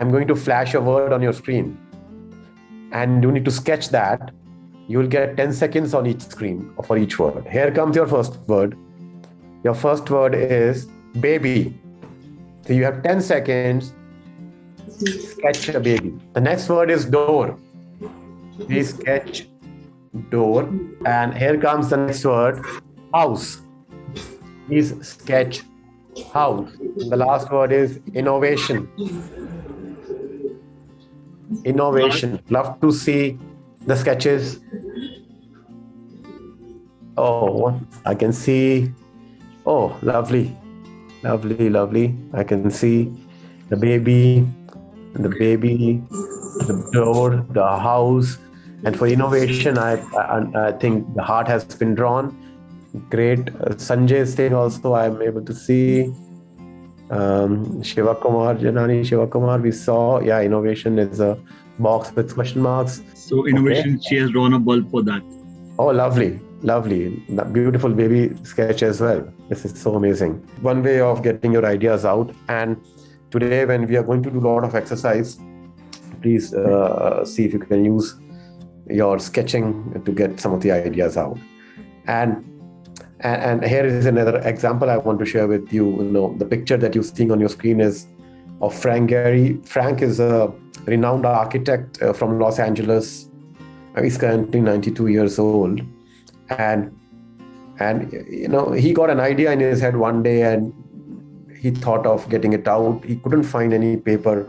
I'm going to flash a word on your screen and you need to sketch that. You will get 10 seconds on each screen for each word. Here comes your first word. Your first word is baby. So you have 10 seconds, sketch a baby. The next word is door. Please sketch door. And here comes the next word, house. Please sketch house. And the last word is innovation. Innovation. Love to see the sketches. Oh, I can see. Oh, lovely. Lovely, lovely. I can see the baby, the door, the house. And for innovation, I think the heart has been drawn. Great. Sanjay's thing also I'm able to see. Shiva Kumar, Janani Shiva Kumar, we saw. Yeah, innovation is a box with question marks. So innovation, okay. She has drawn a bulb for that. Oh, lovely. Lovely. Beautiful baby sketch as well. This is so amazing. One way of getting your ideas out. And today when we are going to do a lot of exercise, please see if you can use your sketching to get some of the ideas out. And here is another example I want to share with you. You know, the picture that you're seeing on your screen is of Frank Gehry. Frank is a renowned architect from Los Angeles. He's currently 92 years old. And you know, he got an idea in his head one day and he thought of getting it out. He couldn't find any paper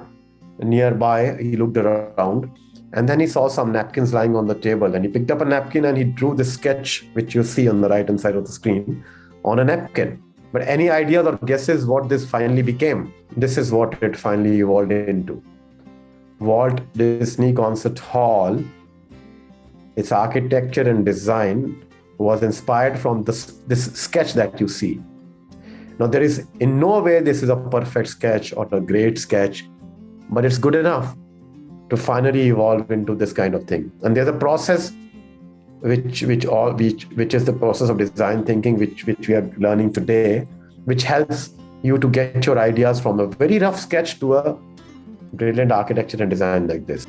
nearby. He looked around and then he saw some napkins lying on the table and he picked up a napkin and he drew the sketch, which you see on the right hand side of the screen, on a napkin. But any ideas or guesses what this finally became? This is what it finally evolved into. Walt Disney Concert Hall, its architecture and design was inspired from this sketch that you see. Now, there is in no way this is a perfect sketch or a great sketch, but it's good enough to finally evolve into this kind of thing. And there's a process which is the process of design thinking, which we are learning today, which helps you to get your ideas from a very rough sketch to a brilliant architecture and design like this.